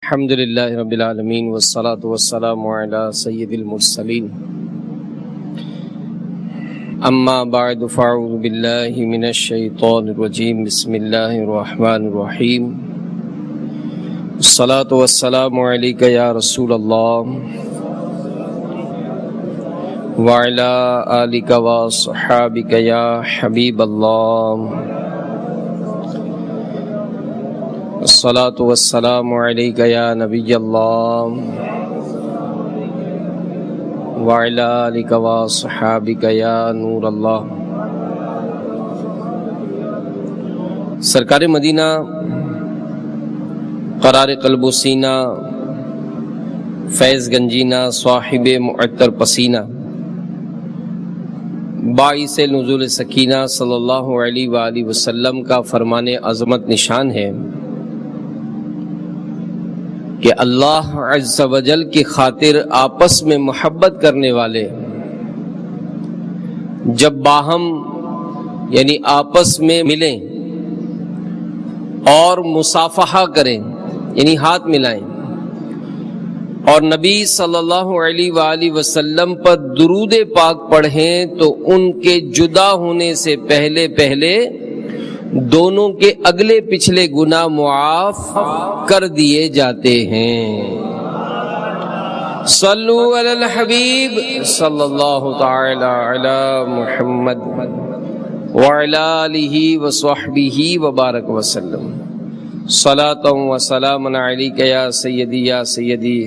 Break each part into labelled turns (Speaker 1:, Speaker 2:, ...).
Speaker 1: الحمد للہ رب العالمین والصلاة والسلام علی سید المرسلین اما بعد فاعوذ باللہ من الشیطان الرجیم بسم اللہ الرحمن الرحیم الصلاة والسلام علیک یا رسول اللہ وعلی آلک وصحابک یا حبیب اللہ الصلاة والسلام علیک یا نبی اللہ وعلی آلک وصحابک یا نور اللہ۔ سرکار مدینہ قرار قلب و سینہ فیض گنجینہ صاحب معطر پسینہ باعث نزول سکینہ صلی اللہ علیہ وآلہ وسلم کا فرمان عظمت نشان ہے کہ اللہ عز و جل کی خاطر آپس میں محبت کرنے والے جب باہم یعنی آپس میں ملیں اور مصافحہ کریں یعنی ہاتھ ملائیں اور نبی صلی اللہ علیہ وآلہ وسلم پر درود پاک پڑھیں تو ان کے جدا ہونے سے پہلے دونوں کے اگلے پچھلے گناہ معاف کر دیے جاتے ہیں۔ صلو علی الحبیب صلی اللہ تعالی علی محمد وعلی آلہ وصحبہ وبارک وسلم۔ صلاۃ و سلام علیک یا سیدی یا سیدی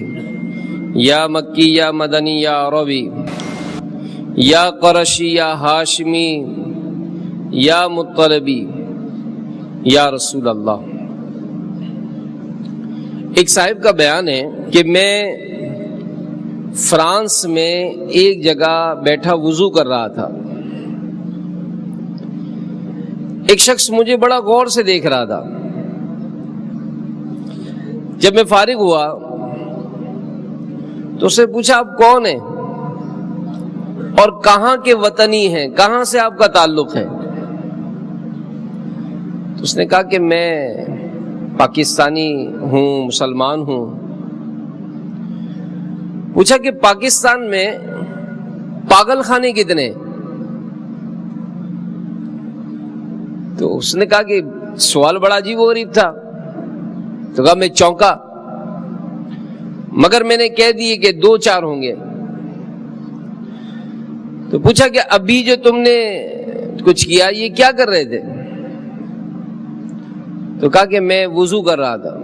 Speaker 1: یا مکی یا مدنی یا عربی یا قرشی یا ہاشمی یا مطلبی یا رسول اللہ۔ ایک صاحب کا بیان ہے کہ میں فرانس میں ایک جگہ بیٹھا وضو کر رہا تھا، ایک شخص مجھے بڑا غور سے دیکھ رہا تھا۔ جب میں فارغ ہوا تو اس سے پوچھا آپ کون ہیں اور کہاں کے وطنی ہیں، کہاں سے آپ کا تعلق ہے؟ تو اس نے کہا کہ میں پاکستانی ہوں، مسلمان ہوں۔ پوچھا کہ پاکستان میں پاگل خانے کتنے؟ تو اس نے کہا کہ سوال بڑا عجیب و غریب تھا، تو کہا میں چونکا، مگر میں نے کہہ دیے کہ 2-4 ہوں گے۔ تو پوچھا کہ ابھی جو تم نے کچھ کیا یہ کیا کر رہے تھے؟ تو کہا کہ میں وضو کر رہا تھا۔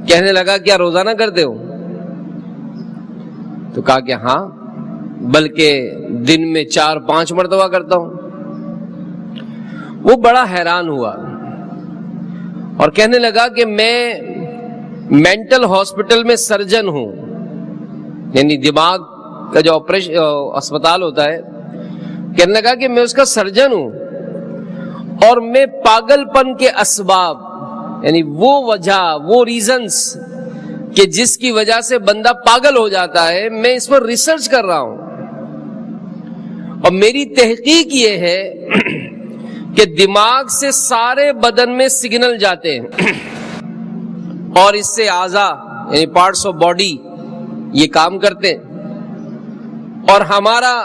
Speaker 1: کہنے لگا کیا روزانہ کرتے ہو؟ تو کہا کہ ہاں، بلکہ دن میں 4-5 مرتبہ کرتا ہوں۔ وہ بڑا حیران ہوا اور کہنے لگا کہ میں مینٹل ہاسپٹل میں سرجن ہوں، یعنی دماغ کا جو آپریشن اسپتال ہوتا ہے، کہنے لگا کہ میں اس کا سرجن ہوں اور میں پاگل پن کے اسباب یعنی وہ وجہ، وہ ریزنز کہ جس کی وجہ سے بندہ پاگل ہو جاتا ہے، میں اس پر ریسرچ کر رہا ہوں اور میری تحقیق یہ ہے کہ دماغ سے سارے بدن میں سگنل جاتے ہیں اور اس سے اعضاء یعنی پارٹس آف باڈی یہ کام کرتے ہیں اور ہمارا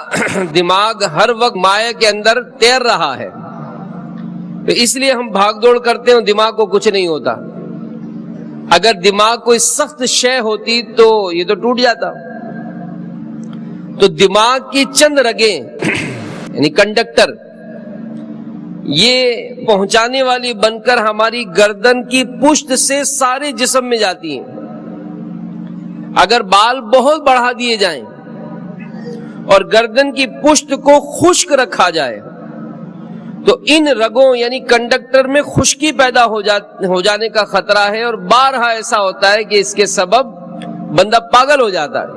Speaker 1: دماغ ہر وقت مائع کے اندر تیر رہا ہے، تو اس لیے ہم بھاگ دوڑ کرتے ہیں، دماغ کو کچھ نہیں ہوتا۔ اگر دماغ کوئی سخت شے ہوتی تو یہ تو ٹوٹ جاتا۔ تو دماغ کی چند رگیں یعنی کنڈکٹر یہ پہنچانے والی بن کر ہماری گردن کی پشت سے سارے جسم میں جاتی ہیں۔ اگر بال بہت بڑھا دیے جائیں اور گردن کی پشت کو خشک رکھا جائے تو ان رگوں یعنی کنڈکٹر میں خشکی پیدا ہو جانے کا خطرہ ہے اور بارہا ایسا ہوتا ہے کہ اس کے سبب بندہ پاگل ہو جاتا ہے۔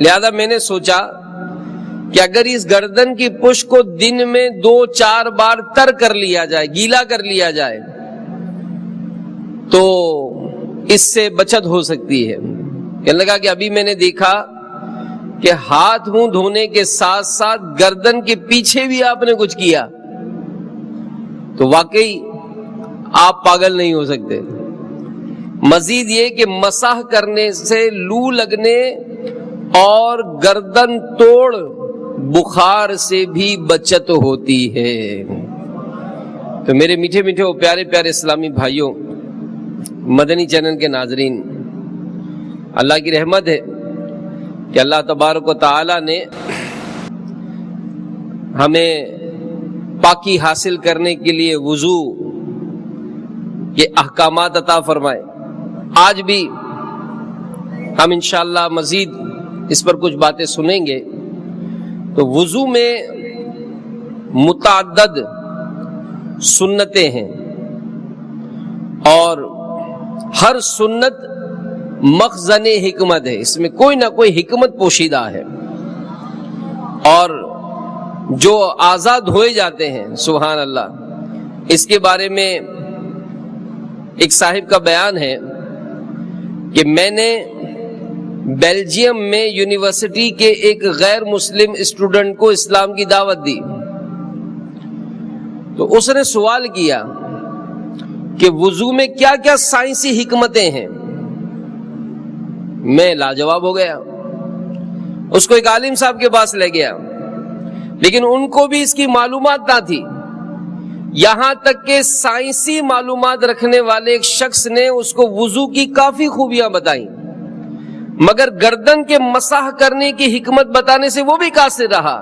Speaker 1: لہذا میں نے سوچا کہ اگر اس گردن کی پشت کو دن میں 2-4 بار تر کر لیا جائے، گیلا کر لیا جائے تو اس سے بچت ہو سکتی ہے۔ کہنے لگا کہ ابھی میں نے دیکھا کہ ہاتھ منہ دھونے کے ساتھ ساتھ گردن کے پیچھے بھی آپ نے کچھ کیا، تو واقعی آپ پاگل نہیں ہو سکتے۔ مزید یہ کہ مسح کرنے سے لو لگنے اور گردن توڑ بخار سے بھی بچت ہوتی ہے۔ تو میرے میٹھے میٹھے اور پیارے پیارے اسلامی بھائیوں، مدنی چینل کے ناظرین، اللہ کی رحمت ہے کہ اللہ تبارک و تعالی نے ہمیں پاکی حاصل کرنے کے لیے وضو کے احکامات عطا فرمائے۔ آج بھی ہم انشاءاللہ مزید اس پر کچھ باتیں سنیں گے۔ تو وضو میں متعدد سنتیں ہیں اور ہر سنت مخزن حکمت ہے، اس میں کوئی نہ کوئی حکمت پوشیدہ ہے، اور جو آزاد ہوئے جاتے ہیں، سبحان اللہ، اس کے بارے میں ایک صاحب کا بیان ہے کہ میں نے بیلجیم میں یونیورسٹی کے ایک غیر مسلم اسٹوڈنٹ کو اسلام کی دعوت دی، تو اس نے سوال کیا کہ وضو میں کیا کیا سائنسی حکمتیں ہیں۔ میں لاجواب ہو گیا، اس کو ایک عالم صاحب کے پاس لے گیا، لیکن ان کو بھی اس کی معلومات نہ تھی، یہاں تک کہ سائنسی معلومات رکھنے والے ایک شخص نے اس کو وضو کی کافی خوبیاں بتائیں، مگر گردن کے مسح کرنے کی حکمت بتانے سے وہ بھی قاصر رہا۔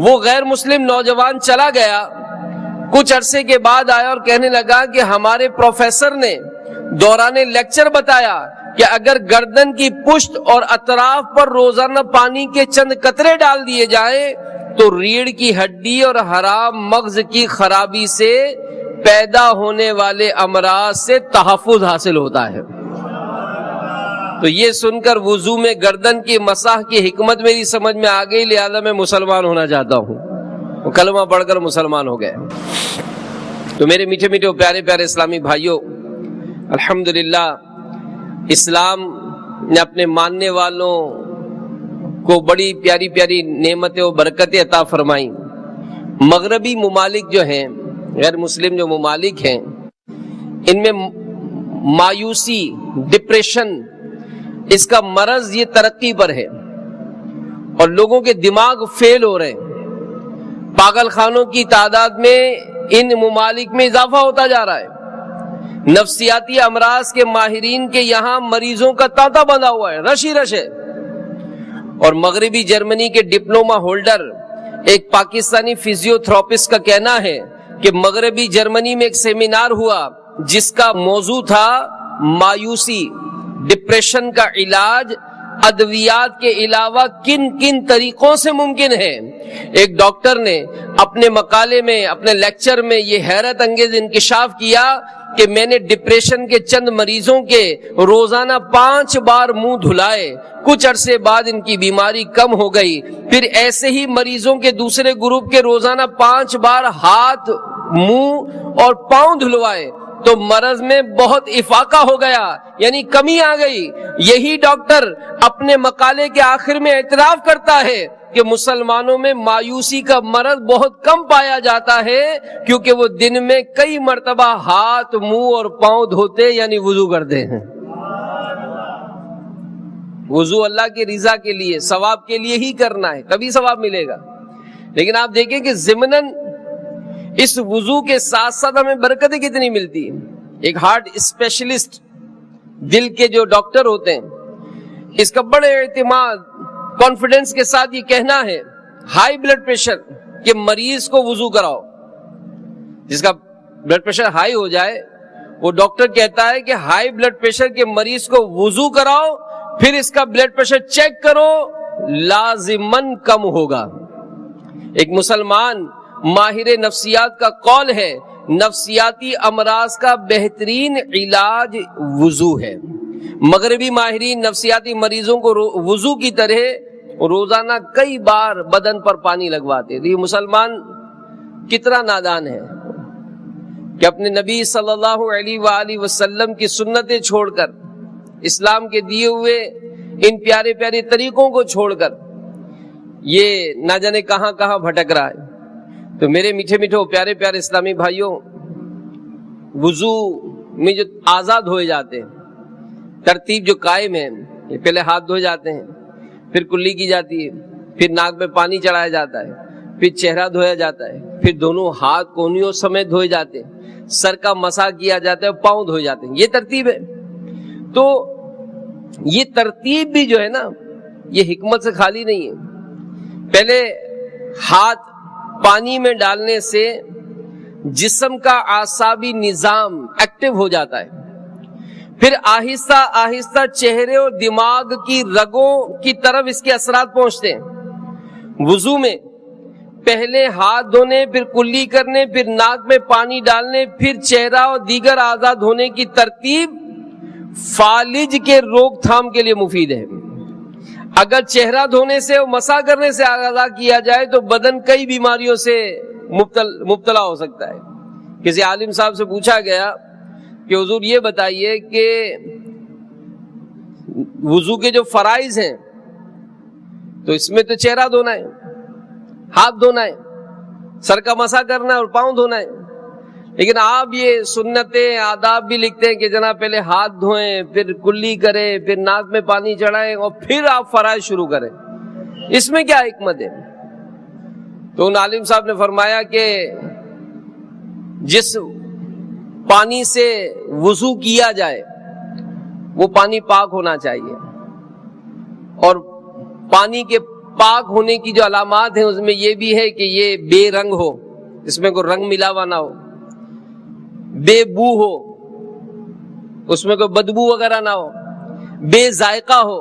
Speaker 1: وہ غیر مسلم نوجوان چلا گیا، کچھ عرصے کے بعد آیا اور کہنے لگا کہ ہمارے پروفیسر نے دوران لیکچر بتایا کہ اگر گردن کی پشت اور اطراف پر روزانہ پانی کے چند قطرے ڈال دیے جائیں تو ریڑھ کی ہڈی اور حرام مغز کی خرابی سے پیدا ہونے والے امراض سے تحفظ حاصل ہوتا ہے۔ تو یہ سن کر وضو میں گردن کی مسح کی حکمت میری سمجھ میں آ گئی، لہذا میں مسلمان ہونا چاہتا ہوں۔ وہ کلمہ پڑھ کر مسلمان ہو گئے۔ تو میرے میٹھے میٹھے پیارے پیارے اسلامی بھائیوں، الحمدللہ اسلام نے اپنے ماننے والوں کو بڑی پیاری پیاری نعمتیں و برکتیں عطا فرمائیں۔ مغربی ممالک جو ہیں، غیر مسلم جو ممالک ہیں، ان میں مایوسی، ڈپریشن، اس کا مرض یہ ترقی پر ہے، اور لوگوں کے دماغ فیل ہو رہے ہیں۔ پاگل خانوں کی تعداد میں ان ممالک میں اضافہ ہوتا جا رہا ہے۔ نفسیاتی امراض کے ماہرین کے یہاں مریضوں کا تانتا بندھا ہوا ہے، رش ہی رش ہے۔ اور مغربی جرمنی کے ڈپلوما ہولڈر ایک پاکستانی فزیو تھراپسٹ کا کہنا ہے کہ مغربی جرمنی میں ایک سیمینار ہوا جس کا موضوع تھا مایوسی، ڈپریشن کا علاج ادویات کے علاوہ کن کن طریقوں سے ممکن ہے۔ ایک ڈاکٹر نے اپنے مقالے میں، اپنے لیکچر میں یہ حیرت انگیز انکشاف کیا کہ میں نے ڈپریشن کے چند مریضوں کے روزانہ 5 بار منہ دھلائے، کچھ عرصے بعد ان کی بیماری کم ہو گئی۔ پھر ایسے ہی مریضوں کے دوسرے گروپ کے روزانہ 5 بار ہاتھ، منہ اور پاؤں دھلوائے تو مرض میں بہت افاقہ ہو گیا، یعنی کمی آ گئی۔ یہی ڈاکٹر اپنے مقالے کے آخر میں اعتراف کرتا ہے کہ مسلمانوں میں مایوسی کا مرض بہت کم پایا جاتا ہے، کیونکہ وہ دن میں کئی مرتبہ ہاتھ، منہ اور پاؤں دھوتے یعنی وضو کرتے ہیں۔ وضو اللہ کی رضا کے لیے، ثواب کے لیے ہی کرنا ہے، تبھی ثواب ملے گا۔ لیکن آپ دیکھیں کہ ضمناً اس وضو کے ساتھ ساتھ ہمیں برکتیں کتنی ملتی ہیں۔ ایک ہارٹ اسپیشلسٹ، دل کے جو ڈاکٹر ہوتے ہیں، اس کا بڑے اعتماد، کانفیڈنس کے ساتھ یہ کہنا ہے ہائی بلڈ پریشر کہ مریض کو وضو کراؤ۔ جس کا بلڈ پریشر ہائی ہو جائے، وہ ڈاکٹر کہتا ہے کہ ہائی بلڈ پریشر کے مریض کو وضو کراؤ، پھر اس کا بلڈ پریشر چیک کرو، لازماً کم ہوگا۔ ایک مسلمان ماہر نفسیات کا قول ہے، نفسیاتی امراض کا بہترین علاج وضو ہے۔ مغربی ماہرین نفسیاتی مریضوں کو وضو کی طرح روزانہ کئی بار بدن پر پانی لگواتے تھے۔ یہ مسلمان کتنا نادان ہے کہ اپنے نبی صلی اللہ علیہ وآلہ وسلم کی سنتیں چھوڑ کر، اسلام کے دیے ہوئے ان پیارے پیارے طریقوں کو چھوڑ کر یہ نہ جانے کہاں کہاں بھٹک رہا ہے۔ تو میرے میٹھے میٹھے پیارے پیارے اسلامی بھائیوں، وضو میں جو آزاد دھوئے جاتے ہیں، ترتیب جو قائم ہے، یہ پہلے ہاتھ دھوئے جاتے ہیں، پھر کلی کی جاتی ہے، پھر ناک میں پانی چڑھایا جاتا ہے، پھر چہرہ دھویا جاتا ہے، پھر دونوں ہاتھ کونیوں سمیت دھوئے جاتے ہیں، سر کا مسح کیا جاتا ہے، پاؤں دھوئے جاتے ہیں. یہ ترتیب ہے. تو یہ ترتیب بھی جو ہے نا، یہ حکمت سے خالی نہیں ہے. پہلے ہاتھ پانی میں ڈالنے سے جسم کا اعصابی نظام ایکٹیو ہو جاتا ہے، پھر آہستہ آہستہ چہرے اور دماغ کی رگوں کی طرف اس کے اثرات پہنچتے ہیں. وضو میں پہلے ہاتھ دھونے، پھر کلی کرنے، پھر ناک میں پانی ڈالنے، پھر چہرہ اور دیگر اعضاء دھونے کی ترتیب فالج کے روک تھام کے لیے مفید ہے. اگر چہرہ دھونے سے اور مسح کرنے سے آغاز کیا جائے تو بدن کئی بیماریوں سے مبتلا ہو سکتا ہے. کسی عالم صاحب سے پوچھا گیا کہ حضور یہ بتائیے کہ وضو کے جو فرائض ہیں تو اس میں تو چہرہ دھونا ہے، ہاتھ دھونا ہے، سر کا مسح کرنا ہے اور پاؤں دھونا ہے، لیکن آپ یہ سنتیں آداب بھی لکھتے ہیں کہ جناب پہلے ہاتھ دھوئیں، پھر کلی کریں، پھر ناک میں پانی چڑھائیں اور پھر آپ فرائض شروع کریں. اس میں کیا حکمت ہے؟ تو ان عالم صاحب نے فرمایا کہ جس پانی سے وضو کیا جائے وہ پانی پاک ہونا چاہیے، اور پانی کے پاک ہونے کی جو علامات ہیں اس میں یہ بھی ہے کہ یہ بے رنگ ہو، اس میں کوئی رنگ ملا ہوا نہ ہو، بے بو ہو، اس میں کوئی بدبو وغیرہ نہ ہو، بے ذائقہ ہو.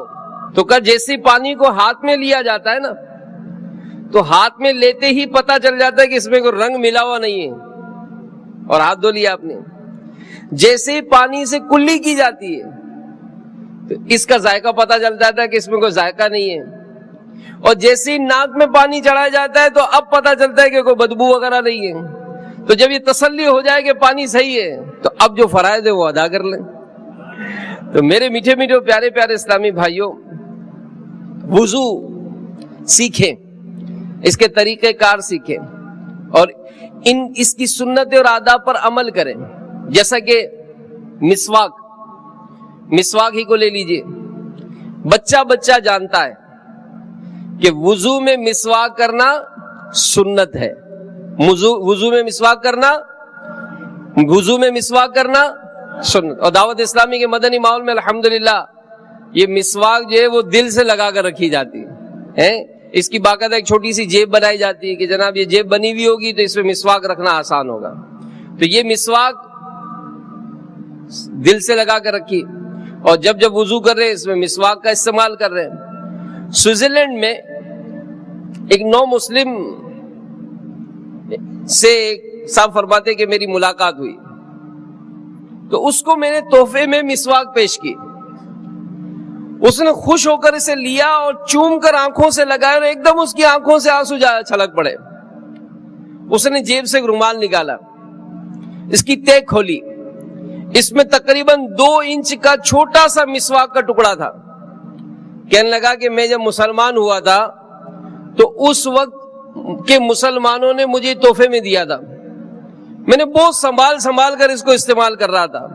Speaker 1: تو جیسے پانی کو ہاتھ میں لیا جاتا ہے نا، تو ہاتھ میں لیتے ہی پتہ چل جاتا ہے کہ اس میں کوئی رنگ ملا ہوا نہیں ہے اور ہاتھ دھو لیا آپ نے. جیسے ہی پانی سے کلی کی جاتی ہے تو اس کا ذائقہ پتہ چل جاتا ہے کہ اس میں کوئی ذائقہ نہیں ہے، اور جیسے ہی ناک میں پانی چڑھایا جاتا ہے تو اب پتہ چلتا ہے کہ کوئی بدبو وغیرہ نہیں ہے. تو جب یہ تسلی ہو جائے کہ پانی صحیح ہے تو اب جو فرائض ہے وہ ادا کر لیں. تو میرے میٹھے میٹھے پیارے پیارے اسلامی بھائیوں، وضو سیکھیں، اس کے طریقہ کار سیکھیں اور اس کی سنت اور آداب پر عمل کریں. جیسا کہ مسواک ہی کو لے لیجئے. بچہ جانتا ہے کہ وضو میں مسواک کرنا سنت ہے، وضو میں مسواک کرنا سنت. اور دعوت اسلامی کے مدنی ماحول میں الحمدللہ یہ مسواک جو ہے وہ دل سے لگا کر رکھی جاتی ہے. اس کی باقاعدہ ایک چھوٹی سی جیب بنائی جاتی ہے کہ جناب یہ جیب بنی ہوئی ہوگی تو اس میں مسواک رکھنا آسان ہوگا. تو یہ مسواک دل سے لگا کر رکھی، اور جب وضو کر رہے ہیں اس میں مسواک کا استعمال کر رہے ہیں. سوئٹزرلینڈ میں ایک نو مسلم سے صاحب فرماتے کہ میری ملاقات ہوئی تو اس کو میں نے تحفے میں مسواک پیش کی. اس نے خوش ہو کر اسے لیا اور چوم کر آنکھوں سے لگایا اور ایک دم اس کی آنکھوں سے آنسو چھلک پڑے. اس نے جیب سے ایک رومال نکالا، اس کی تہ کھولی، اس میں تقریباً 2 انچ کا چھوٹا سا مسواک کا ٹکڑا تھا. کہنے لگا کہ میں جب مسلمان ہوا تھا تو اس وقت کے مسلمانوں نے مجھے تحفے میں دیا تھا، میں نے بہت سنبھال کر اس کو استعمال کر رہا تھا.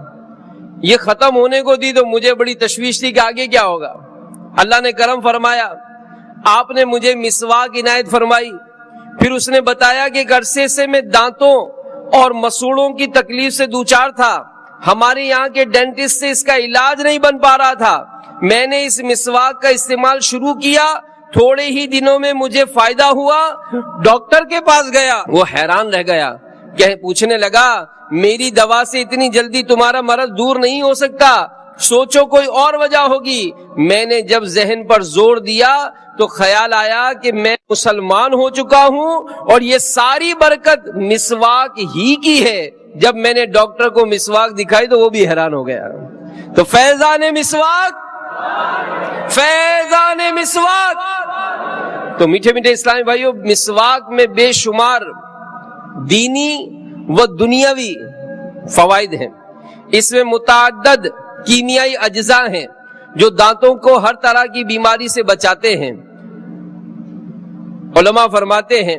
Speaker 1: یہ ختم ہونے کو دی تو مجھے بڑی تشویش تھی کہ آگے کیا ہوگا. اللہ نے کرم فرمایا، آپ نے مجھے مسواک عنایت فرمائی. پھر اس نے بتایا کہ ایک عرصے سے میں دانتوں اور مسوڑوں کی تکلیف سے دوچار تھا، ہمارے یہاں کے ڈینٹسٹ سے اس کا علاج نہیں بن پا رہا تھا. میں نے اس مسواک کا استعمال شروع کیا، تھوڑے ہی دنوں میں مجھے فائدہ ہوا. ڈاکٹر کے پاس گیا، وہ حیران رہ گیا، پوچھنے لگا میری دوا سے اتنی جلدی تمہارا مرض دور نہیں ہو سکتا، سوچو کوئی اور وجہ ہوگی. میں نے جب ذہن پر زور دیا تو خیال آیا کہ میں مسلمان ہو چکا ہوں اور یہ ساری برکت مسواک ہی کی ہے. جب میں نے ڈاکٹر کو مسواک دکھائی تو وہ بھی حیران ہو گیا. تو فیضان مسواک. تو میٹھے میٹھے اسلامی بھائیوں، مسواک میں بے شمار دینی و دنیاوی فوائد ہیں. اس میں متعدد کیمیائی اجزاء ہیں جو دانتوں کو ہر طرح کی بیماری سے بچاتے ہیں. علماء فرماتے ہیں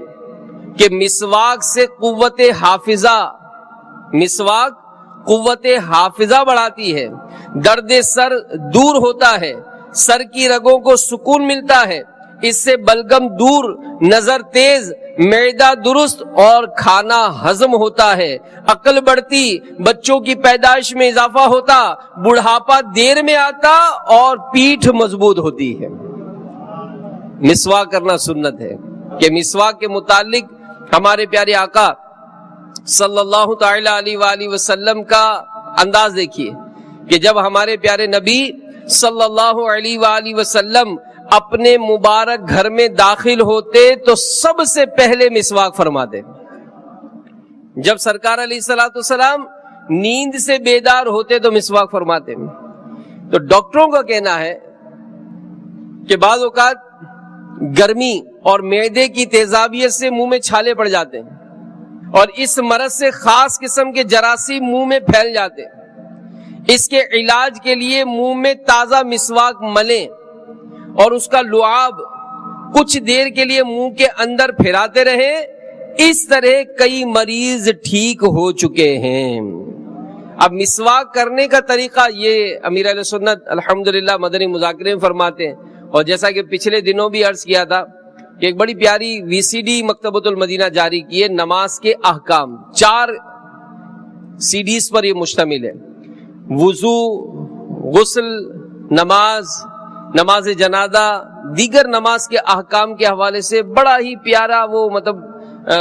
Speaker 1: کہ مسواک سے قوت حافظہ قوت حافظہ بڑھاتی ہے، درد سر دور ہوتا ہے، سر کی رگوں کو سکون ملتا ہے، اس سے بلغم دور، نظر تیز، معدہ درست اور کھانا ہضم ہوتا ہے، عقل بڑھتی، بچوں کی پیدائش میں اضافہ ہوتا، بڑھاپا دیر میں آتا اور پیٹھ مضبوط ہوتی ہے۔ مسواک کرنا سنت ہے کہ مسواک کے متعلق ہمارے پیارے آقا صلی اللہ تعالی علیہ وآلہ وسلم کا انداز دیکھیے کہ جب ہمارے پیارے نبی صلی اللہ علیہ وآلہ وسلم اپنے مبارک گھر میں داخل ہوتے تو سب سے پہلے مسواک فرماتے۔ جب سرکار علیہ الصلوۃ والسلام نیند سے بیدار ہوتے تو مسواک فرماتے۔ تو ڈاکٹروں کا کہنا ہے کہ بعض اوقات گرمی اور معدے کی تیزابیت سے منہ میں چھالے پڑ جاتے ہیں اور اس مرض سے خاص قسم کے جراثیم منہ میں پھیل جاتے ہیں۔ اس کے علاج کے لیے منہ میں تازہ مسواک ملیں اور اس کا لعاب کچھ دیر کے لیے منہ کے اندر پھراتے رہیں۔ اس طرح کئی مریض ٹھیک ہو چکے ہیں۔ اب مسواک کرنے کا طریقہ یہ امیر اہل سنت الحمدللہ مدنی مذاکرے میں فرماتے ہیں، اور جیسا کہ پچھلے دنوں بھی عرض کیا تھا کہ ایک بڑی پیاری وی سی ڈی مکتبۃ المدینہ جاری کی ہے، نماز کے احکام، 4 CDs پر یہ مشتمل ہے۔ وضو، غسل، نماز جنازہ، دیگر نماز کے احکام کے حوالے سے بڑا ہی پیارا وہ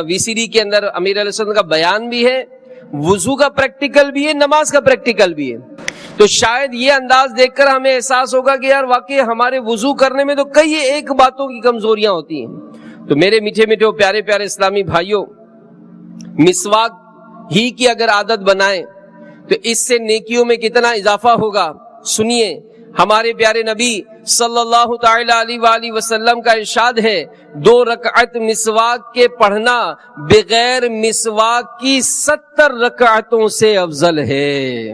Speaker 1: وی سی ڈی کے اندر امیر علیہ السلام کا بیان بھی ہے، وضو کا پریکٹیکل بھی ہے، نماز کا پریکٹیکل بھی ہے۔ تو شاید یہ انداز دیکھ کر ہمیں احساس ہوگا کہ یار واقعی ہمارے وضو کرنے میں تو کئی ایک باتوں کی کمزوریاں ہوتی ہیں۔ تو میرے میٹھے میٹھے پیارے پیارے اسلامی بھائیوں، مسواک ہی کی اگر عادت بنائیں تو اس سے نیکیوں میں کتنا اضافہ ہوگا۔ سنیے، ہمارے پیارے نبی صلی اللہ تعالی علیہ وآلہ وسلم کا ارشاد ہے، 2 رکعت مسواک کے پڑھنا بغیر مسواک کی 70 رکعتوں سے افضل ہے۔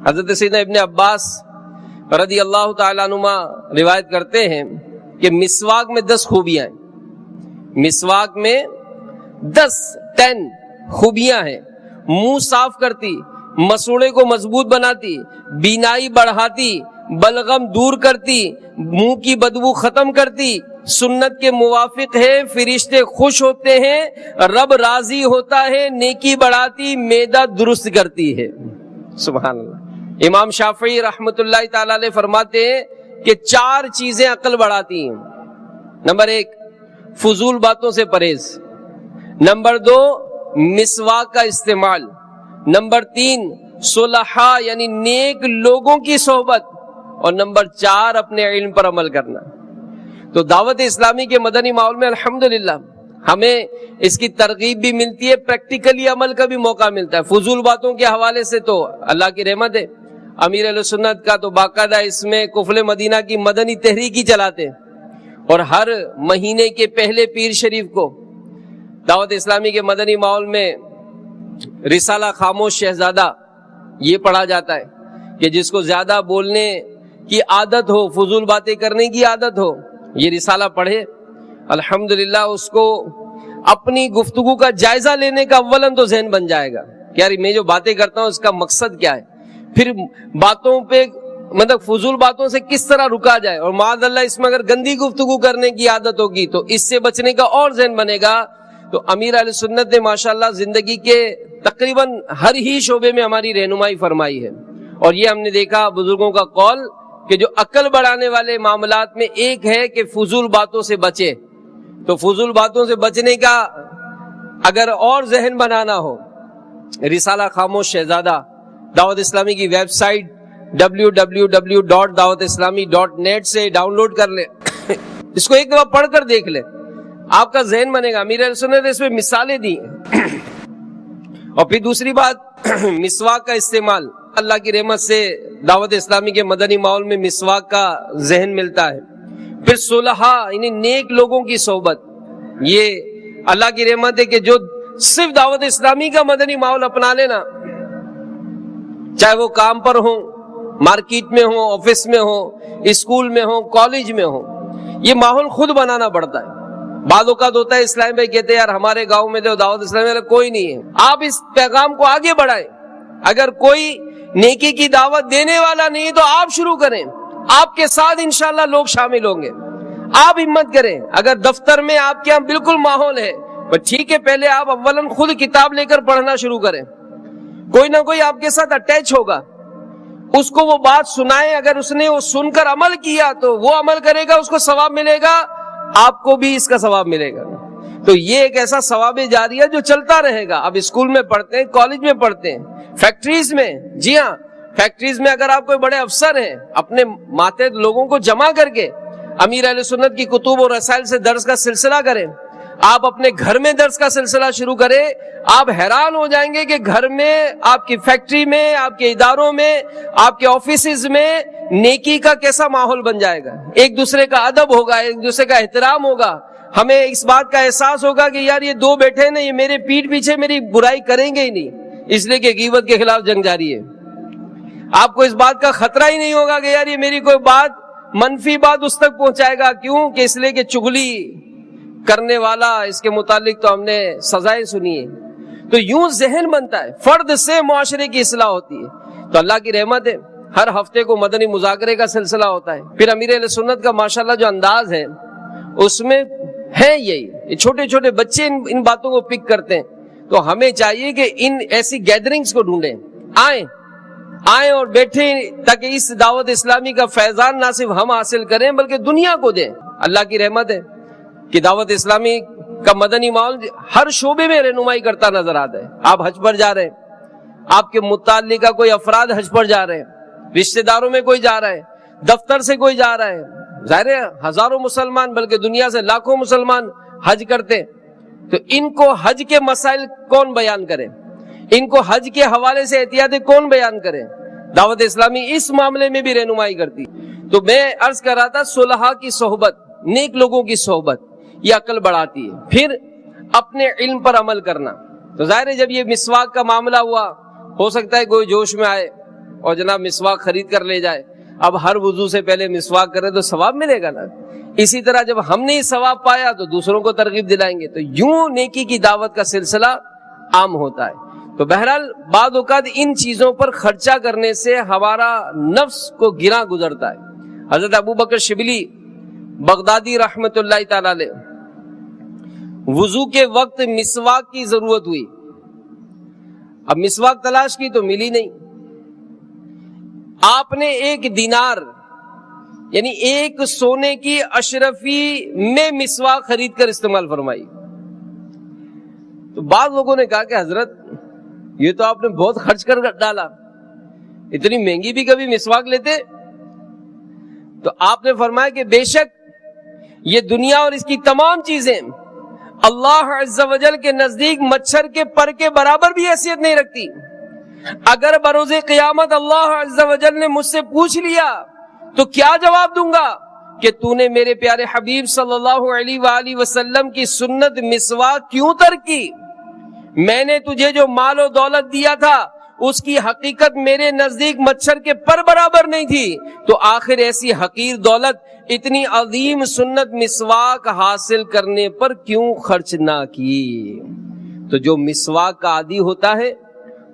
Speaker 1: حضرت سیدنا ابن عباس رضی اللہ تعالیٰ عنہما روایت کرتے ہیں کہ مسواک میں 10 خوبیاں ہیں۔ مسواک میں 10 خوبیاں ہیں۔ منہ صاف کرتی، مسوڑے کو مضبوط بناتی، بینائی بڑھاتی، بلغم دور کرتی، منہ کی بدبو ختم کرتی، سنت کے موافق ہے، فرشتے خوش ہوتے ہیں، رب راضی ہوتا ہے، نیکی بڑھاتی، معدہ درست کرتی ہے۔ سبحان اللہ۔ امام شافعی رحمت اللہ تعالی علیہ فرماتے ہیں کہ 4 چیزیں عقل بڑھاتی ہیں۔ نمبر 1، فضول باتوں سے پرہیز۔ نمبر 2، مسواک کا استعمال۔ نمبر 3، صلحاء یعنی نیک لوگوں کی صحبت۔ اور نمبر 4، اپنے علم پر عمل کرنا۔ تو دعوت اسلامی کے مدنی ماحول میں الحمدللہ ہمیں اس کی ترغیب بھی ملتی ہے، پریکٹیکلی عمل کا بھی موقع ملتا ہے۔ فضول باتوں کے حوالے سے تو اللہ کی رحمت ہے، امیر اہل سنت کا تو باقاعدہ اس میں قفل مدینہ کی مدنی تحریک ہی چلاتے ہیں، اور ہر مہینے کے پہلے پیر شریف کو دعوت اسلامی کے مدنی ماحول میں رسالہ خاموش شہزادہ یہ پڑھا جاتا ہے کہ جس کو زیادہ بولنے کی عادت ہو، فضول باتیں کرنے کی عادت ہو، یہ رسالہ پڑھے۔ الحمدللہ اس کو اپنی گفتگو کا جائزہ لینے کا اولاً تو ذہن بن جائے گا کہ یار میں جو باتیں کرتا ہوں اس کا مقصد کیا ہے، پھر باتوں پہ فضول باتوں سے کس طرح رکا جائے، اور معاذ اللہ اس میں اگر گندی گفتگو کرنے کی عادت ہوگی تو اس سے بچنے کا اور ذہن بنے گا۔ تو امیر اہل سنت نے ماشاءاللہ زندگی کے تقریباً ہر ہی شعبے میں ہماری رہنمائی فرمائی ہے، اور یہ ہم نے دیکھا بزرگوں کا قول کہ جو عقل بڑھانے والے معاملات میں ایک ہے کہ فضول باتوں سے بچے۔ تو فضول باتوں سے بچنے کا اگر اور ذہن بنانا ہو، رسالہ خاموش شہزادہ دعوت اسلامی کی ویب سائٹ www.dawatislami.net سے ڈاؤن لوڈ کر لیں، اس کو ایک دفعہ پڑھ کر دیکھ لیں، آپ کا ذہن بنے گا۔ امیر اہل سنت نے اس میں مثالیں دی ہیں۔ اور پھر دوسری بات، مسواک کا استعمال۔ اللہ کی رحمت سے دعوت اسلامی کے مدنی ماحول میں مسواک کا ذہن ملتا ہے۔ پھر صلحاء یعنی نیک لوگوں کی صحبت، یہ اللہ کی رحمت ہے کہ جو صرف دعوت اسلامی کا مدنی ماحول اپنا لینا، چاہے وہ کام پر ہوں، مارکیٹ میں ہوں، آفس میں ہوں، اسکول میں ہوں، کالج میں ہوں، یہ ماحول خود بنانا پڑتا ہے۔ بعض اوقات ہوتا ہے اسلام بھائی کہتے ہیں یار ہمارے گاؤں میں جو دعوت اسلامی والا کوئی نہیں ہے. آپ اس پیغام کو آگے بڑھائیں. اگر کوئی نیکی کی دعوت دینے والا نہیں تو آپ شروع کریں, آپ کے ساتھ انشاءاللہ لوگ شامل ہوں گے. آپ ہمت کریں. اگر دفتر میں آپ کے یہاں بالکل ماحول ہے تو ٹھیک ہے, پہلے آپ اولن خود کتاب لے کر پڑھنا شروع کریں. کوئی نہ کوئی آپ کے ساتھ اٹیچ ہوگا, اس کو وہ بات سنائیں. اگر اس نے وہ سن کر عمل کیا تو وہ عمل کرے گا, اس کو ثواب ملے گا, آپ کو بھی اس کا ثواب ملے گا. تو یہ ایک ایسا ثواب جاریہ جو چلتا رہے گا. اب اسکول میں پڑھتے ہیں, کالج میں پڑھتے ہیں, فیکٹریز میں, جی ہاں فیکٹریز میں اگر آپ کوئی بڑے افسر ہیں, اپنے ماتحت لوگوں کو جمع کر کے امیر اہل سنت کی کتب اور رسائل سے درس کا سلسلہ کریں. آپ اپنے گھر میں درس کا سلسلہ شروع کریں. آپ حیران ہو جائیں گے کہ گھر میں, آپ کی فیکٹری میں, آپ کے اداروں میں, آپ کے آفیسز میں نیکی کا کیسا ماحول بن جائے گا. ایک دوسرے کا ادب ہوگا, ایک دوسرے کا احترام ہوگا. ہمیں اس بات کا احساس ہوگا کہ یار یہ دو بیٹھے ہیں نا, یہ میرے پیٹھ پیچھے میری برائی کریں گے ہی نہیں, اس لیے کہ غیبت کے خلاف جنگ جاری ہے. آپ کو اس بات کا خطرہ ہی نہیں ہوگا کہ یار یہ میری کوئی بات, منفی بات اس تک پہنچائے گا. کیوں کہ اس لیے کہ چغلی کرنے والا, اس کے متعلق تو ہم نے سزائیں سنی ہے. تو یوں ذہن بنتا ہے, فرد سے معاشرے کی اصلاح ہوتی ہے. تو اللہ کی رحمت ہے, ہر ہفتے کو مدنی مذاکرے کا سلسلہ ہوتا ہے. پھر امیر اہل سنت کا ماشاءاللہ جو انداز ہے اس میں ہے یہی, چھوٹے چھوٹے بچے ان باتوں کو پک کرتے ہیں. تو ہمیں چاہیے کہ ان ایسی گیدرنگز کو ڈھونڈیں, آئیں اور بیٹھیں, تاکہ اس دعوت اسلامی کا فیضان نہ صرف ہم حاصل کریں بلکہ دنیا کو دیں. اللہ کی رحمت ہے کہ دعوت اسلامی کا مدنی ماحول ہر شعبے میں رہنمائی کرتا نظر آتا ہے. آپ حج پر جا رہے ہیں, آپ کے متعلقہ کوئی افراد حج پر جا رہے ہیں, رشتہ داروں میں کوئی جا رہا ہے, دفتر سے کوئی جا رہا ہے. ظاہر ہے ہزاروں مسلمان بلکہ دنیا سے لاکھوں مسلمان حج کرتے, تو ان کو حج کے مسائل کون بیان کرے, ان کو حج کے حوالے سے احتیاطیں کون بیان کرے. دعوت اسلامی اس معاملے میں بھی رہنمائی کرتی. تو میں عرض کر رہا تھا, صلحاء کی صحبت, نیک لوگوں کی صحبت, یہ عقل بڑھاتی ہے. پھر اپنے علم پر عمل کرنا. تو ظاہر ہے جب یہ مسواک کا معاملہ ہوا, ہو سکتا ہے کوئی جوش میں آئے اور جناب مسواک خرید کر لے جائے. اب ہر وضو سے پہلے مسواک کرے تو ثواب ملے گا نا. اسی طرح جب ہم نے ثواب پایا تو دوسروں کو ترغیب دلائیں گے. تو یوں نیکی کی دعوت کا سلسلہ عام ہوتا ہے. تو بہرحال بعض اوقات ان چیزوں پر خرچہ کرنے سے ہمارا نفس کو گراں گزرتا ہے. حضرت ابو بکر شبلی بغدادی رحمت اللہ تعالی علیہ, وضو کے وقت مسواک کی ضرورت ہوئی. اب مسواک تلاش کی تو ملی نہیں. آپ نے 1 دینار یعنی 1 سونے کی اشرفی میں مسواک خرید کر استعمال فرمائی. تو بعض لوگوں نے کہا کہ حضرت یہ تو آپ نے بہت خرچ کر ڈالا, اتنی مہنگی بھی کبھی مسواک لیتے. تو آپ نے فرمایا کہ بے شک یہ دنیا اور اس کی تمام چیزیں اللہ عز و جل کے نزدیک مچھر کے پر کے برابر بھی حیثیت نہیں رکھتی. اگر بروز قیامت اللہ عز و جل نے مجھ سے پوچھ لیا تو کیا جواب دوں گا کہ تو نے میرے پیارے حبیب صلی اللہ علیہ وآلہ وسلم کی سنت مسواک کیوں ترک کی؟ میں نے تجھے جو مال و دولت دیا تھا اس کی حقیقت میرے نزدیک مچھر کے پر برابر نہیں تھی, تو آخر ایسی حقیر دولت اتنی عظیم سنت مسواک حاصل کرنے پر کیوں خرچ نہ کی؟ تو جو مسواک کا عادی ہوتا ہے,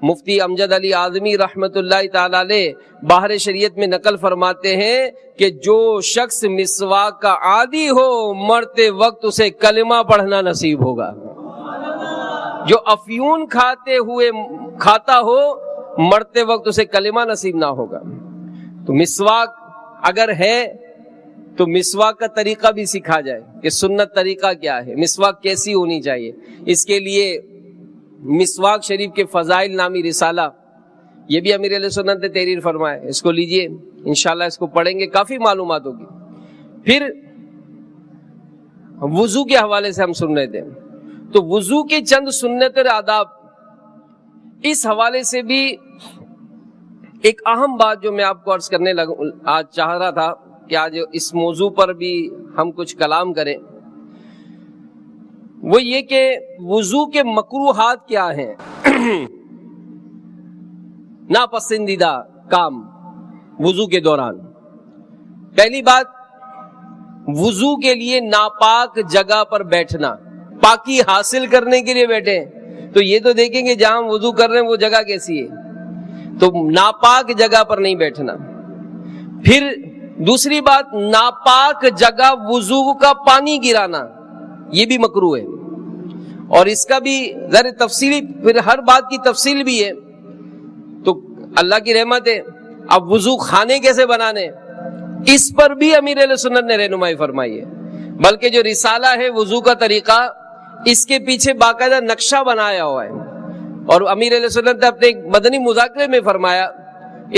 Speaker 1: مفتی امجد علی اعظمی رحمت اللہ تعالی علیہ باہر شریعت میں نقل فرماتے ہیں کہ جو شخص مسواک کا عادی ہو مرتے وقت اسے کلمہ پڑھنا نصیب ہوگا. جو افیون کھاتا ہو مرتے وقت اسے کلمہ نصیب نہ ہوگا. تو مسواک اگر ہے تو مسواک کا طریقہ بھی سکھا جائے کہ سنت طریقہ کیا ہے, مسواک کیسی ہونی چاہیے. اس کے لیے مسواک شریف کے فضائل نامی رسالہ, یہ بھی امیر اہل سنت نے تحریر فرمایا, اس کو لیجئے, انشاءاللہ اس کو پڑھیں گے, کافی معلومات ہوگی. پھر وضو کے حوالے سے ہم سن رہے تھے, تو وضو کے چند سنت اور آداب, اس حوالے سے بھی ایک اہم بات جو میں آپ کو عرض کرنے آج چاہ رہا تھا کہ آج اس موضوع پر بھی ہم کچھ کلام کریں, وہ یہ کہ وضو کے مکروہات کیا ہیں, ناپسندیدہ کام وضو کے دوران. پہلی بات وضو کے لیے ناپاک جگہ پر بیٹھنا، پاکی حاصل کرنے کے لیے بیٹھے ہیں تو یہ تو دیکھیں گے جہاں ہم وضو کر رہے ہیں وہ جگہ کیسی ہے، تو ناپاک جگہ پر نہیں بیٹھنا۔ پھر دوسری بات، ناپاک جگہ وضو کا پانی گرانا، یہ بھی مکروہ ہے، اور اس کا بھی ذرا تفصیلی، پھر ہر بات کی تفصیل بھی ہے، تو اللہ کی رحمت ہے۔ اب وضو خانے کیسے بنانے، اس پر بھی امیر اہل سنت نے رہنمائی فرمائی ہے، بلکہ جو رسالہ ہے وضو کا طریقہ، اس کے پیچھے باقاعدہ نقشہ بنایا ہوا ہے، اور امیر اہل سنت نے اپنے ایک مدنی مذاکرے میں فرمایا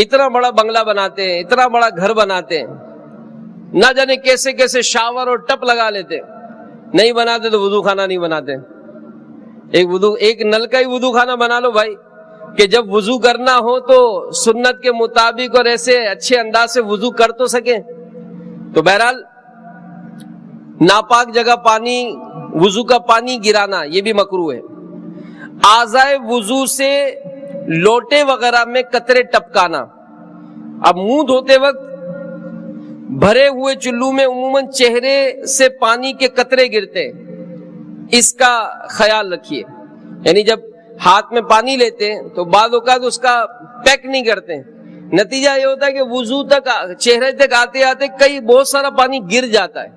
Speaker 1: اتنا بڑا بنگلہ بناتے ہیں، اتنا بڑا گھر بناتے ہیں، نہ جانے کیسے کیسے شاور اور ٹپ لگا لیتے، نہیں بناتے تو وضو خانہ نہیں بناتے۔ ایک نل کا ہی وضو خانہ بنا لو بھائی، کہ جب وضو کرنا ہو تو سنت کے مطابق اور ایسے اچھے انداز سے وضو کر تو سکیں۔ تو بہرحال ناپاک جگہ پانی، وضو کا پانی گرانا یہ بھی مکروہ ہے۔ اعضائے وضو سے لوٹے وغیرہ میں قطرے ٹپکانا، اب منہ دھوتے وقت بھرے ہوئے چلو میں عموماً چہرے سے پانی کے قطرے گرتے، اس کا خیال رکھیے، یعنی جب ہاتھ میں پانی لیتے ہیں تو بعض اوقات اس کا پیک نہیں کرتے، نتیجہ یہ ہوتا ہے کہ وضو تک، چہرے تک آتے آتے کئی بہت سارا پانی گر جاتا ہے،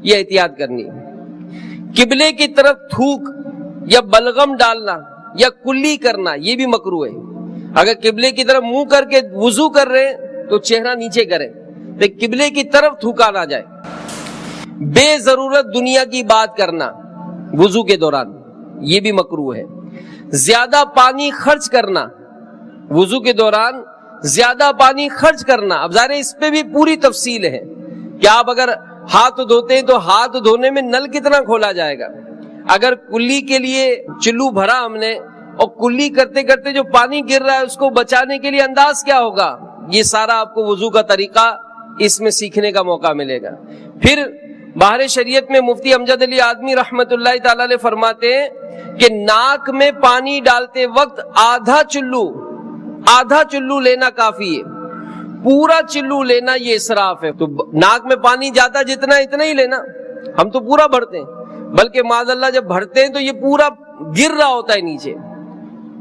Speaker 1: یہ احتیاط کرنی ہے۔ قبلے کی طرف تھوک یا بلغم ڈالنا یا کلی کرنا یہ بھی مکروہ ہے۔ اگر قبلے کی طرف منہ کر کے وضو کر رہے ہیں تو چہرہ نیچے کریں، قبلے کی طرف تھوکا نہ جائے۔ بے ضرورت دنیا کی بات کرنا وضو کے دوران یہ بھی مکروہ ہے۔ زیادہ پانی خرچ کرنا وضو کے دوران، زیادہ پانی خرچ کرنا، اب ظاہر اس پہ بھی پوری تفصیل ہے کہ آپ اگر ہاتھ دھوتے ہیں تو ہاتھ دھونے میں نل کتنا کھولا جائے گا، اگر کلی کے لیے چلو بھرا ہم نے اور کلی کرتے کرتے جو پانی گر رہا ہے اس کو بچانے کے لیے انداز کیا ہوگا، یہ سارا آپ کو وضو کا طریقہ اس میں سیکھنے کا موقع ملے گا۔ پھر باہر شریعت میں مفتی امجد علی آدمی رحمت اللہ تعالی علیہ فرماتے ہیں کہ ناک میں پانی ڈالتے وقت آدھا چلو لینا کافی ہے، پورا چلو لینا یہ اسراف ہے۔ تو ناک میں پانی جاتا جتنا اتنا ہی لینا، ہم تو پورا بھرتے ہیں، بلکہ معاذ اللہ جب بھرتے ہیں تو یہ پورا گر رہا ہوتا ہے نیچے،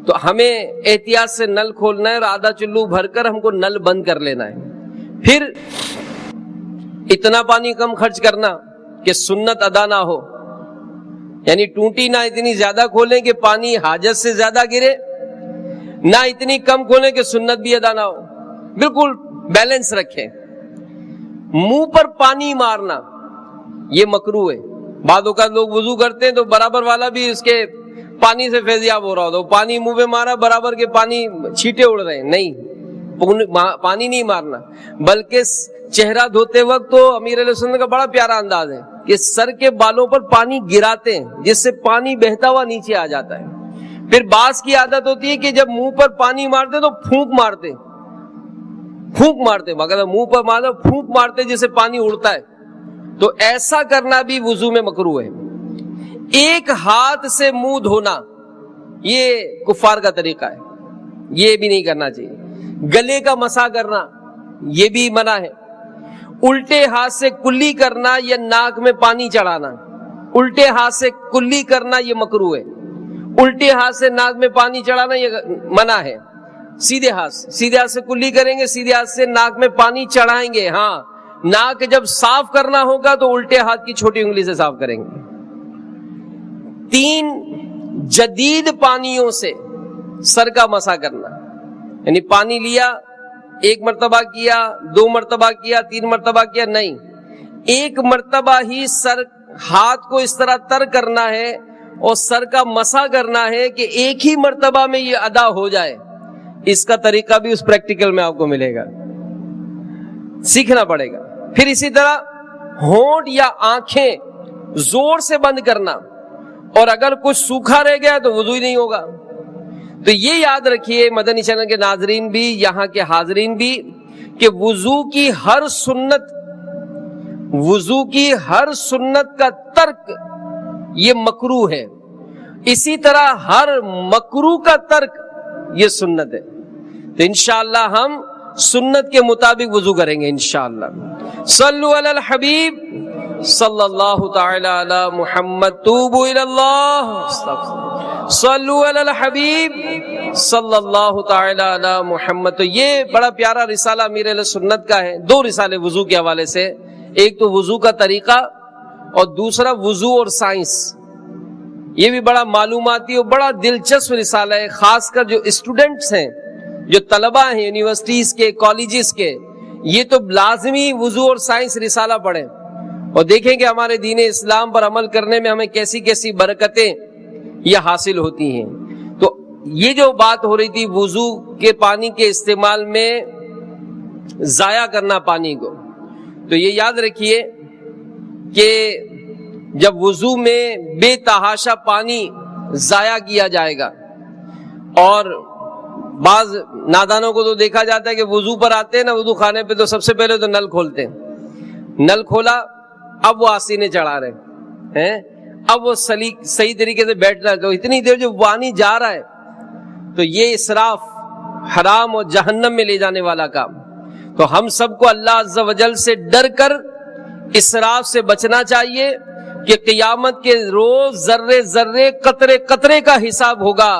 Speaker 1: تو ہمیں احتیاط سے نل کھولنا ہے اور آدھا چلو بھر کر ہم کو نل بند کر لینا ہے۔ پھر اتنا پانی کم خرچ کرنا کہ سنت ادا نہ ہو، یعنی ٹونٹی نہ اتنی زیادہ کھولیں کہ پانی حاجت سے زیادہ گرے، نہ اتنی کم کھولیں کہ سنت بھی ادا نہ ہو، بالکل بیلنس رکھیں۔ منہ پر پانی مارنا یہ مکروہ ہے، بعض اوقات لوگ وضو کرتے ہیں تو برابر والا بھی اس کے پانی سے فیضیاب ہو رہا ہوتا، وہ پانی منہ پہ مارا، برابر کے پانی چھینٹے اڑ رہے ہیں، نہیں، پانی نہیں مارنا، بلکہ چہرہ دھوتے وقت تو امیر علیہ سنت کا بڑا پیارا انداز ہے کہ سر کے بالوں پر پانی گراتے ہیں جس سے پانی بہتا ہوا نیچے آ جاتا ہے۔ پھر بعض کی عادت ہوتی ہے کہ جب منہ پر پانی مارتے تو پھونک مارتے مگر منہ پر مارتے پھونک مارتے جس سے پانی اڑتا ہے، تو ایسا کرنا بھی وضو میں مکروہ ہے۔ ایک ہاتھ سے منہ دھونا یہ کفار کا طریقہ ہے، یہ بھی نہیں کرنا چاہیے۔ گلے کا مسح کرنا یہ بھی منع ہے۔ الٹے ہاتھ سے کلی کرنا یا ناک میں پانی چڑھانا، الٹے ہاتھ سے کلی کرنا یہ مکروہ ہے، الٹے ہاتھ سے ناک میں پانی چڑھانا یہ منع ہے۔ سیدھے ہاتھ سے کلی کریں گے، سیدھے ہاتھ سے ناک میں پانی چڑھائیں گے، ہاں ناک جب صاف کرنا ہوگا تو الٹے ہاتھ کی چھوٹی انگلی سے صاف کریں گے۔ 3 جدید پانیوں سے سر کا مسح کرنا، یعنی پانی لیا، 1 مرتبہ کیا، 2 مرتبہ کیا، 3 مرتبہ کیا، نہیں، 1 مرتبہ ہی سر ہاتھ کو اس طرح تر کرنا ہے اور سر کا مسح کرنا ہے کہ ایک ہی مرتبہ میں یہ ادا ہو جائے۔ اس کا طریقہ بھی اس پریکٹیکل میں آپ کو ملے گا، سیکھنا پڑے گا۔ پھر اسی طرح ہونٹ یا آنکھیں زور سے بند کرنا، اور اگر کچھ سوکھا رہ گیا تو وضو ہی نہیں ہوگا۔ تو یہ یاد رکھیے مدنی چینل کے ناظرین بھی، یہاں کے حاضرین بھی، کہ وضو کی ہر سنت کا ترک یہ مکروہ ہے، اسی طرح ہر مکروہ کا ترک یہ سنت ہے۔ تو انشاءاللہ ہم سنت کے مطابق وضو کریں گے انشاءاللہ۔ صلو علی الحبیب صلی اللہ تعالی علی محمد توبوا الی اللہ صلو علی الحبیب صلی اللہ تعالی علی محمد. تو یہ بڑا پیارا رسالہ امیر اہل سنت کا ہے. دو رسالے وضو کے حوالے سے, ایک تو وضو کا طریقہ اور دوسرا وضو اور سائنس. یہ بھی بڑا معلوماتی اور بڑا دلچسپ رسالہ ہے, خاص کر جو اسٹوڈنٹس ہیں, جو طلباء ہیں یونیورسٹیز کے, کالجز کے, یہ تو لازمی وضو اور سائنس رسالہ پڑھیں اور دیکھیں کہ ہمارے دین اسلام پر عمل کرنے میں ہمیں کیسی کیسی برکتیں یہ حاصل ہوتی ہیں. تو یہ جو بات ہو رہی تھی وضو کے پانی کے استعمال میں ضائع کرنا پانی کو, تو یہ یاد رکھیے کہ جب وضو میں بے تحاشا پانی ضائع کیا جائے گا, اور بعض نادانوں کو تو دیکھا جاتا ہے کہ وضو پر آتے ہیں نا, وضو خانے پہ تو سب سے پہلے تو نل کھولتے ہیں, نل کھولا اب وہ آسینے چڑھا رہے ہیں, اب وہ صحیح طریقے سے بیٹھ رہا ہے, تو اتنی دیر جو پانی جا رہا ہے تو یہ اسراف حرام اور جہنم میں لے جانے والا کام. تو ہم سب کو اللہ عز و جل سے ڈر کر اسراف سے بچنا چاہیے کہ قیامت کے روز ذرے ذرے قطرے قطرے کا حساب ہوگا.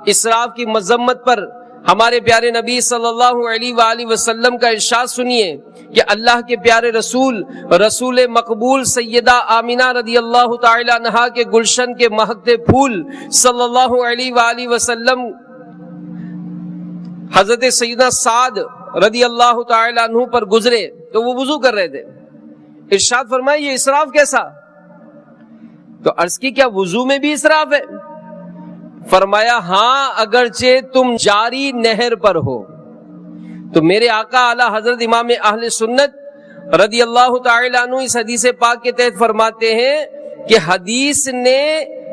Speaker 1: اسراف کی مذمت پر ہمارے پیارے نبی صلی اللہ علیہ وآلہ وسلم کا ارشاد سنیے کہ اللہ کے پیارے رسول مقبول سیدہ آمینہ رضی اللہ تعالی عنہا کے گلشن کے مہکتے پھول صلی اللہ علیہ وآلہ وسلم حضرت سیدنا سعد رضی اللہ تعالی عنہ پر گزرے تو وہ وضو کر رہے تھے. ارشاد فرمایا یہ اسراف کیسا؟ تو عرض کی کیا وضو میں بھی اسراف ہے؟ فرمایا ہاں اگرچہ تم جاری نہر پر ہو. تو میرے آقا اعلی حضرت امام اہل سنت رضی اللہ تعالی عنہ اس حدیث پاک کے تحت فرماتے ہیں کہ حدیث نے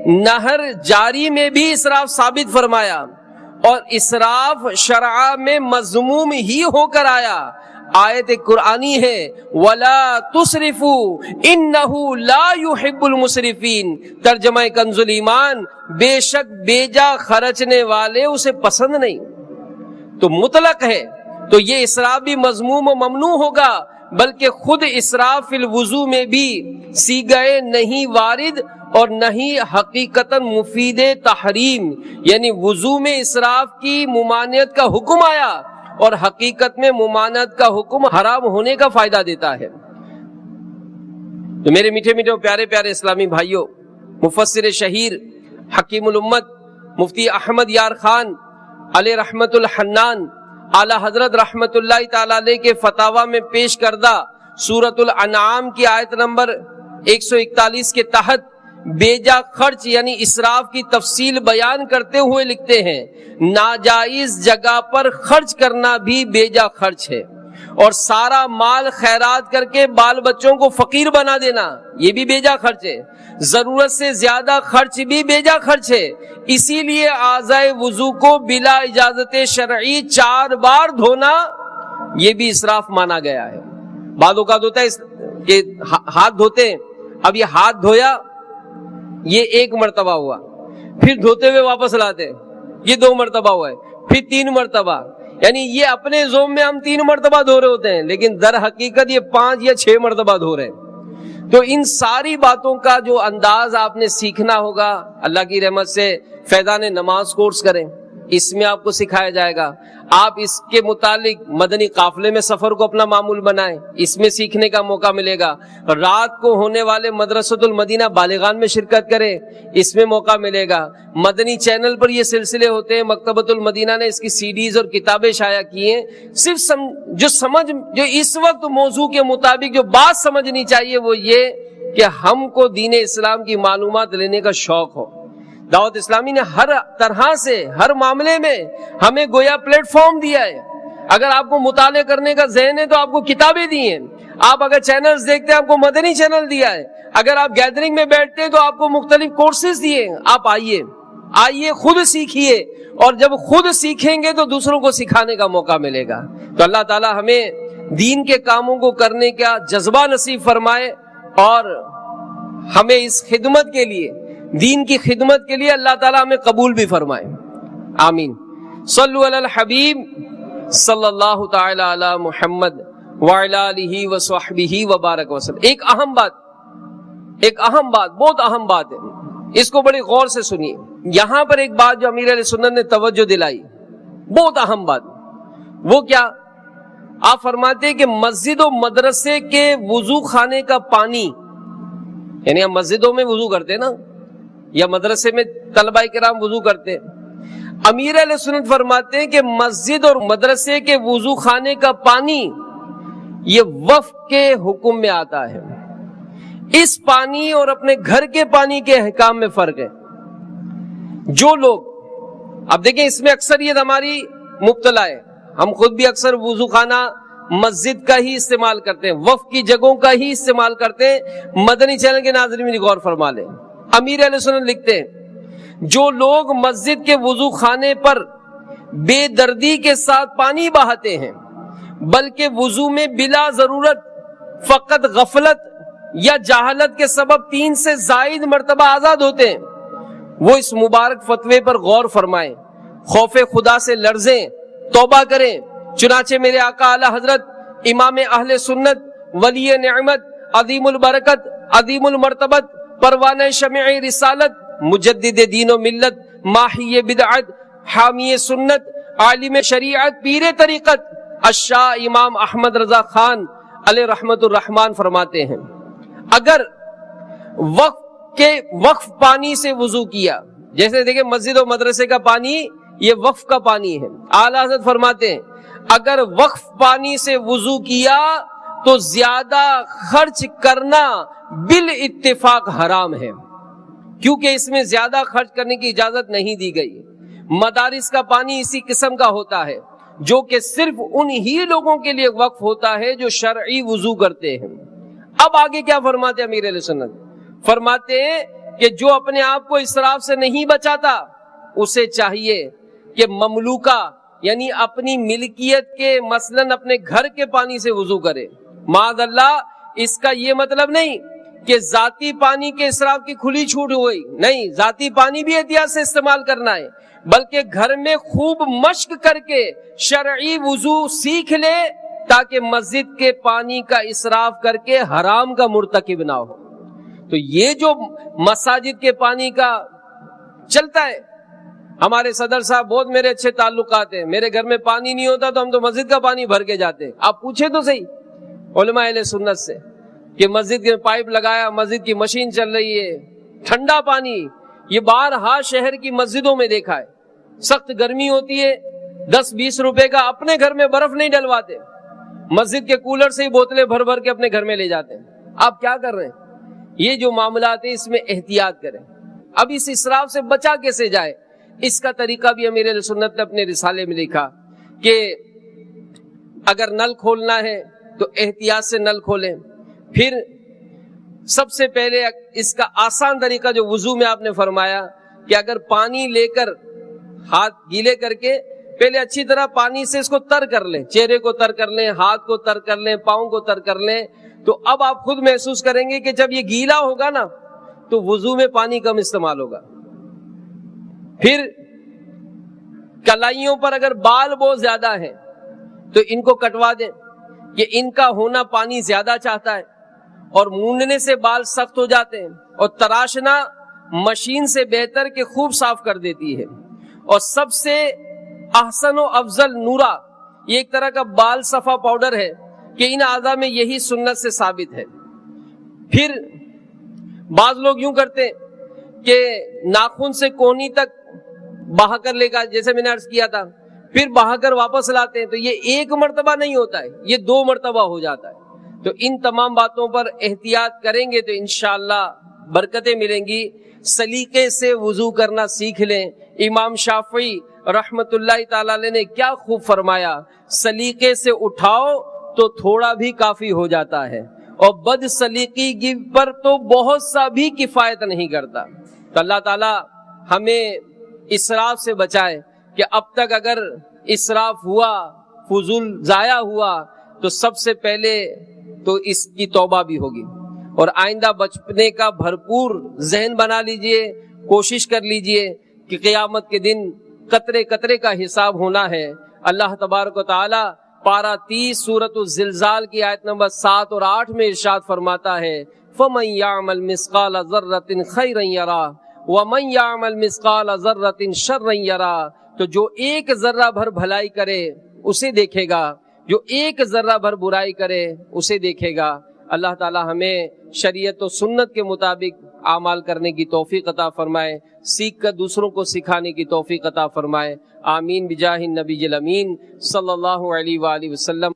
Speaker 1: نہر جاری میں بھی اسراف ثابت فرمایا, اور اسراف شرع میں مذموم ہی ہو کر آیا. آیت قرآنی ہے وَلَا تُسْرِفُوا إِنَّهُ لَا يُحِبُّ الْمُسْرِفِينَ. ترجمہ کنز الایمان, بے شک بیجا خرچنے والے اسے پسند نہیں. تو مطلق ہے, تو یہ اسراف بھی مذموم و ممنوع ہوگا, بلکہ خود اسراف فی الوضو میں بھی سیغہ نہیں وارد اور نہیں حقیقتاً مفید تحریم, یعنی وضو میں اسراف کی ممانعت کا حکم آیا اور حقیقت میں ممانعت کا حکم حرام ہونے کا فائدہ دیتا ہے. تو میرے میٹھے میٹھے پیارے پیارے اسلامی بھائیوں, مفسر شہیر حکیم الامت مفتی احمد یار خان علیہ رحمت الحنان اعلی حضرت رحمت اللہ تعالی علیہ کے فتاوی میں پیش کردہ سورۃ الانعام کی آیت نمبر 141 کے تحت بیجا خرچ یعنی اسراف کی تفصیل بیان کرتے ہوئے لکھتے ہیں ناجائز جگہ پر خرچ کرنا بھی بیجا خرچ ہے, اور سارا مال خیرات کر کے بال بچوں کو فقیر بنا دینا یہ بھی بیجا خرچ ہے, ضرورت سے زیادہ خرچ بھی بیجا خرچ ہے. اسی لیے اعضائے وضو کو بلا اجازت شرعی 4 بار دھونا یہ بھی اسراف مانا گیا ہے. بعض اوقات ہوتا ہے کہ ہاتھ دھوتے ہیں, اب یہ ہاتھ دھویا یہ 1 مرتبہ ہوا, پھر دھوتے ہوئے واپس لاتے یہ 2 مرتبہ ہوا ہے, پھر 3 مرتبہ, یعنی یہ اپنے زوم میں ہم 3 مرتبہ دھو رہے ہوتے ہیں لیکن در حقیقت یہ 5 یا 6 مرتبہ دھو رہے ہیں. تو ان ساری باتوں کا جو انداز آپ نے سیکھنا ہوگا, اللہ کی رحمت سے فیضان نماز کورس کریں, اس میں آپ کو سکھایا جائے گا. آپ اس کے متعلق مدنی قافلے میں سفر کو اپنا معمول بنائیں, اس میں سیکھنے کا موقع ملے گا. رات کو ہونے والے مدرسۃ المدینہ بالغان میں شرکت کریں, اس میں موقع ملے گا. مدنی چینل پر یہ سلسلے ہوتے ہیں, مکتبۃ المدینہ نے اس کی CDs اور کتابیں شائع کی ہیں. صرف جو اس وقت موضوع کے مطابق جو بات سمجھنی چاہیے وہ یہ کہ ہم کو دین اسلام کی معلومات لینے کا شوق ہو. دعوت اسلامی نے ہر طرح سے ہر معاملے میں ہمیں گویا پلیٹ فارم دیا ہے. اگر آپ کو مطالعہ کرنے کا ذہن ہے تو آپ کو کتابیں دی ہیں, آپ اگر چینلز دیکھتے ہیں آپ کو مدنی چینل دیا ہے, اگر آپ گیدرنگ میں بیٹھتے ہیں تو آپ کو مختلف کورسز دیے ہیں. آپ آئیے خود سیکھیے, اور جب خود سیکھیں گے تو دوسروں کو سکھانے کا موقع ملے گا. تو اللہ تعالی ہمیں دین کے کاموں کو کرنے کا جذبہ نصیب فرمائے, اور ہمیں اس خدمت کے لیے, دین کی خدمت کے لیے اللہ تعالی ہمیں قبول بھی فرمائے. آمین. صلو علی الحبیب صلی اللہ تعالی علی محمد وعلی آلہ وصحبہ وبارک وسلم. ایک اہم بات ایک اہم بات، بہت اہم بات ہے، اس کو بڑی غور سے سنیے. یہاں پر ایک بات جو امیر علیہ سنت نے توجہ دلائی، بہت اہم بات. وہ کیا؟ آپ فرماتے ہیں کہ مسجد و مدرسے کے وضو خانے کا پانی، یعنی ہم مسجدوں میں وضو کرتے ہیں نا، یا مدرسے میں طلبہ کرام وضو کرتے ہیں. امیر علیہ سنت فرماتے ہیں کہ مسجد اور مدرسے کے وضو خانے کا پانی یہ وقف کے حکم میں آتا ہے. اس پانی اور اپنے گھر کے پانی کے احکام میں فرق ہے. جو لوگ، اب دیکھیں اس میں اکثریت ہماری مبتلا ہے، ہم خود بھی اکثر وضو خانہ مسجد کا ہی استعمال کرتے ہیں، وقف کی جگہوں کا ہی استعمال کرتے ہیں. مدنی چینل کے ناظرین بھی غور فرما لیں. امیر علیہ سنت لکھتے ہیں جو لوگ مسجد کے وضو خانے پر بے دردی کے ساتھ پانی بہاتے ہیں، بلکہ وضو میں بلا ضرورت فقط غفلت یا جہالت کے سبب 3 سے زائد مرتبہ آزاد ہوتے ہیں، وہ اس مبارک فتوے پر غور فرمائیں، خوف خدا سے لرزیں، توبہ کریں. چنانچہ میرے آقا اعلی حضرت امام اہل سنت، ولی نعمت، عظیم البرکت، عظیم المرتبت، پروانہ شمع رسالت، مجدد دین و ملت، ماحی بدعت، حامی سنت، عالم شریعت، پیر طریقت، الشاہ امام احمد رضا خان علیہ رحمت الرحمان فرماتے ہیں اگر وقف پانی سے وضو کیا، جیسے دیکھیں مسجد و مدرسے کا پانی یہ وقف کا پانی ہے، اعلیٰ حضرت فرماتے ہیں اگر وقف پانی سے وضو کیا تو زیادہ خرچ کرنا بالاتفاق حرام ہے، کیونکہ اس میں زیادہ خرچ کرنے کی اجازت نہیں دی گئی. مدارس کا پانی اسی قسم کا ہوتا ہے جو کہ صرف انہی لوگوں کے لیے وقف ہوتا ہے جو شرعی وضو کرتے ہیں. اب آگے کیا فرماتے ہیں امیر علیہ سنت؟ فرماتے ہیں کہ جو اپنے آپ کو اسراف سے نہیں بچاتا اسے چاہیے کہ مملوکہ یعنی اپنی ملکیت کے مثلاً اپنے گھر کے پانی سے وضو کرے. معاذ اللہ، اس کا یہ مطلب نہیں کہ ذاتی پانی کے اسراف کی کھلی چھوٹ ہوئی، نہیں، ذاتی پانی بھی احتیاط سے استعمال کرنا ہے، بلکہ گھر میں خوب مشق کر کے شرعی وضو سیکھ لے تاکہ مسجد کے پانی کا اسراف کر کے حرام کا مرتکب نہ ہو. تو یہ جو مساجد کے پانی کا چلتا ہے، ہمارے صدر صاحب بہت میرے اچھے تعلقات ہیں، میرے گھر میں پانی نہیں ہوتا تو ہم تو مسجد کا پانی بھر کے جاتے ہیں. آپ پوچھیں تو صحیح علماء اہل سنت سے کہ مسجد کے پائپ لگایا، مسجد کی مشین چل رہی ہے، ٹھنڈا پانی. یہ بارہا شہر کی مسجدوں میں دیکھا ہے، سخت گرمی ہوتی ہے، 10-20 روپے کا اپنے گھر میں برف نہیں ڈلواتے، مسجد کے کولر سے ہی بوتلیں بھر بھر کے اپنے گھر میں لے جاتے ہیں. آپ کیا کر رہے ہیں؟ یہ جو معاملات ہیں اس میں احتیاط کریں. اب اس اسراف سے بچا کیسے جائے، اس کا طریقہ بھی امیر علیہ سنت نے اپنے رسالے میں لکھا کہ اگر نل کھولنا ہے تو احتیاط سے نل کھولیں. پھر سب سے پہلے اس کا آسان طریقہ جو وضو میں آپ نے فرمایا کہ اگر پانی لے کر ہاتھ گیلے کر کے پہلے اچھی طرح پانی سے اس کو تر کر لیں، چہرے کو تر کر لیں، ہاتھ کو تر کر لیں، پاؤں کو تر کر لیں، تو اب آپ خود محسوس کریں گے کہ جب یہ گیلا ہوگا نا تو وضو میں پانی کم استعمال ہوگا. پھر کلائیوں پر اگر بال بہت زیادہ ہیں تو ان کو کٹوا دیں، کہ ان کا ہونا پانی زیادہ چاہتا ہے اور مونڈنے سے بال سخت ہو جاتے ہیں، اور تراشنا مشین سے بہتر کہ خوب صاف کر دیتی ہے. اور سب سے احسن و افضل نورا، یہ ایک طرح کا بال صفا پاؤڈر ہے کہ ان اعضاء میں یہی سنت سے ثابت ہے. پھر بعض لوگ یوں کرتے کہ ناخن سے کونی تک بہا کر لے گا، جیسے میں نے عرض کیا تھا، پھر بہا کر واپس لاتے ہیں، تو یہ ایک مرتبہ نہیں ہوتا ہے، یہ 2 مرتبہ ہو جاتا ہے. تو ان تمام باتوں پر احتیاط کریں گے تو انشاءاللہ برکتیں ملیں گی. سلیقے سے وضو کرنا سیکھ لیں. امام شافعی رحمت اللہ تعالی علیہ نے کیا خوب فرمایا، سلیقے سے اٹھاؤ تو تھوڑا بھی کافی ہو جاتا ہے، اور بد سلیقی پر تو بہت سا بھی کفایت نہیں کرتا. تو اللہ تعالی ہمیں اسراف سے بچائے کہ اب تک اگر اسراف ہوا، فضول ضائع ہوا، تو سب سے پہلے تو اس کی توبہ بھی ہوگی، اور آئندہ بچنے کا بھرپور ذہن بنا لیجئے. کوشش کر لیجئے کہ قیامت کے دن قطرے قطرے کا حساب ہونا ہے. اللہ تبارک و تعالی پارہ 30 سورۃ الزلزال کی آیت نمبر 7 اور 8 میں ارشاد فرماتا ہے، فمن يعمل مثقال ذرة خيرا يره ومن يعمل مثقال ذرة شرا يره. تو جو ایک ذرہ بھر بھلائی کرے اسے دیکھے گا، جو ایک ذرہ بھر برائی کرے اسے دیکھے گا. اللہ تعالی ہمیں شریعت و سنت کے مطابق اعمال کرنے کی توفیق عطا فرمائے، سیکھ کر دوسروں کو سکھانے کی توفیق عطا فرمائے. آمین بجاہ النبی الامین صلی اللہ علیہ وآلہ وسلم.